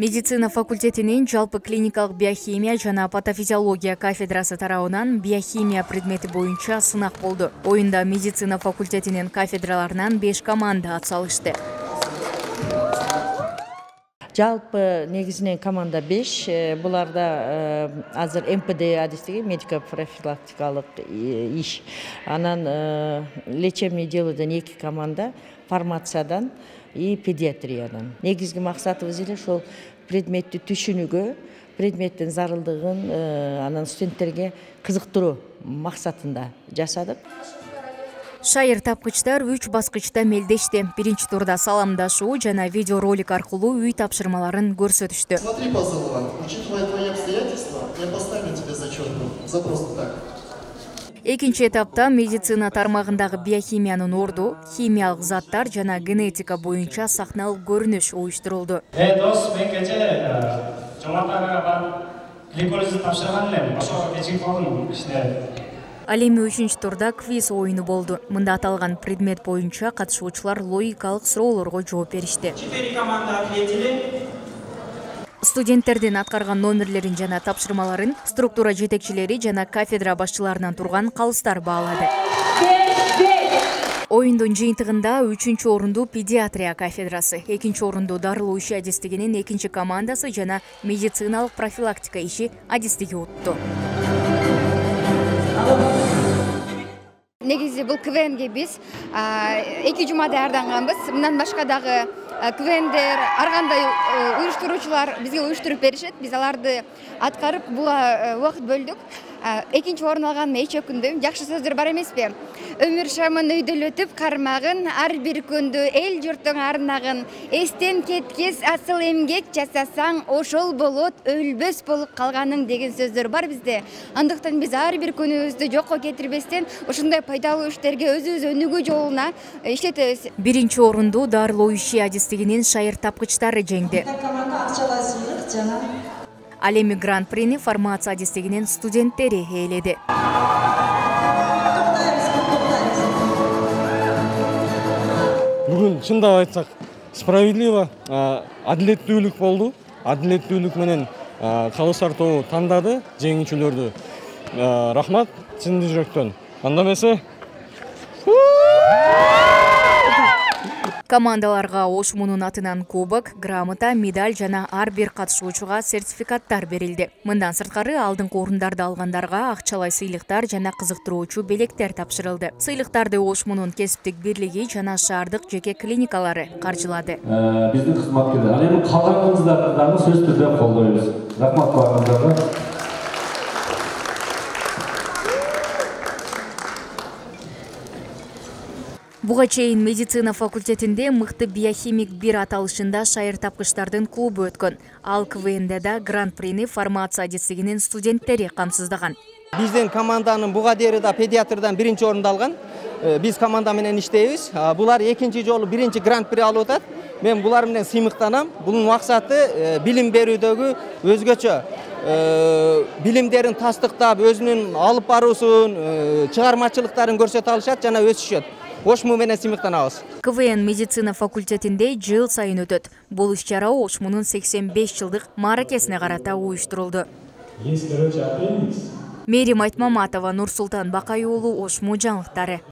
Медицина факультетинин жалпы клиникалык биохимия жана патофизиология кафедрасы тарабынан биохимия предмети боюнча сынак болду. Оюнда медицина факультетинин кафедраларынан 5 команда атсалышты. Жалпы негизинен команда 5. Буларда азыр МПД адистиги медико-профилактикалык иш. Анан лечебный делодон 2 команда, фармациядан и педиатриядан. Негизги максатыбыз эле ошол предметти түшүнүүгө, предметтин зарылдыгын анан студенттерге кызыктыруу максатында жасадык. Шайыр тапкычтар 3 баскычта мелдешти. Биринчи турда саламдашуу жана видеоролик аркылуу үй тапшырмаларын көрсөтүштү. Смотри, Пазылова, учитывая твои обстоятельства, я поставлю тебе зачетку за просто так. Экинчи этапта медицина тармагындагы биохимиянын орду, химиялык заттар жана генетика боюнча сахналык көрүнүш уюштурулду. Дос, мен кече жомартага барып гликолизди тапшырган элем. Ошо кечип калдым иште. Ал эми 3-чү турда квиз оюну болду. Мында аталган предмет боюнча катышуучулар логикалык суроолорго жооп беришти. 4 команда ответили. Студенттердин аткарган номерлерин жана тапшырмаларын структура жетекчилери жана кафедра башчыларынан турган калыстар баалады. Оюндун жыйынтыгында 3-чү орунду педиатрия кафедрасы, 2-чи орунду дарылоо иши адистигинин 2-чи командасы жана медициналык профилактика иши адистиги утту. Негизи бул КВНге биз 2 жума даярданганбыз. Мындан башка дагы КВНдер, ар кандай уюштуруучулар бизге уюштуруп беришет. Биз аларды аткарып буга убакыт бөлдүк. 2-чи орун алган эч өкүндүм. Жакшы сөздөр бар эмеспи? Өмүр шамын өйдөлөтүп кармагын, ар бир күндү эл журттун арнагын, эстен кеткес асыл эмгек жасасаң, ошол болот өлбөс болуп калганың деген сөздөр бар бизде. Андыктан биз ар бир күнүбүздү жокко кетирбестен ушундай пайдалуу иштерге өзүбүз өнүгүү жолуна иштетебиз. Биринчи орунду дарылоо иши адистигинин шайыр тапкычтары жеңди. Ал эми гран-прини фармация адистигинин студенттери ээледи. Бүгүн чындап айтсак, справедливо, адилеттүүлүк болду. Адилеттүүлүк менен калыстар тобу тандады жеңүүчүлөрдү. Рахмат чын жүрөктөн. Анда эмесе Командаларга ОШМУнун атынан кубок, грамота, медаль жана ар бир катышуучуга сертификаттар берилди. Мындан сырткары алдыңкы орундарды алгандарга акчалай сыйлыктар жана кызыктыруучу белектер тапшырылды. Сыйлыктарды ОШМУнун кесиптик бирлиги жана шаардык жеке клиникалары каржылады. Биздин кызматкерлер, ал эми калганыңыздарды дагы сөзсүз түрдө колдойбуз. Рахмат барыңыздарга. Буга чейин медицина факультетинде мыкты биохимик 1 аталышында шайыр тапкычтардын клубу өткөн. Ал КВНде да гран-прини фармация адистигинин студенттери камсыздаган. Биздин команданын буга дейери да педиатрдан 1-чи орунду алган. Биз команда менен иштейбиз. Булар 2-чи жолу 1-чи гран-при алып атат. Мен булар менен сыймыктанам. Бунун максаты билим берүүдөгү өзгөчө билимдерин тастыктап, өзүнүн алып баруусун, чыгармачылыктарын көрсөтө алышат жана өсүшөт. ОШМУ менен сыймыктанабыз. КВН медицина факультетинде жыл сайын өтөт. Бул иш-чара ОШМУнун 85 жылдык мааракесине карата уюштурулду. Мээрим Айтмаматова, Нурсултан Бакай уулу, ОШМУ жаңылыктары.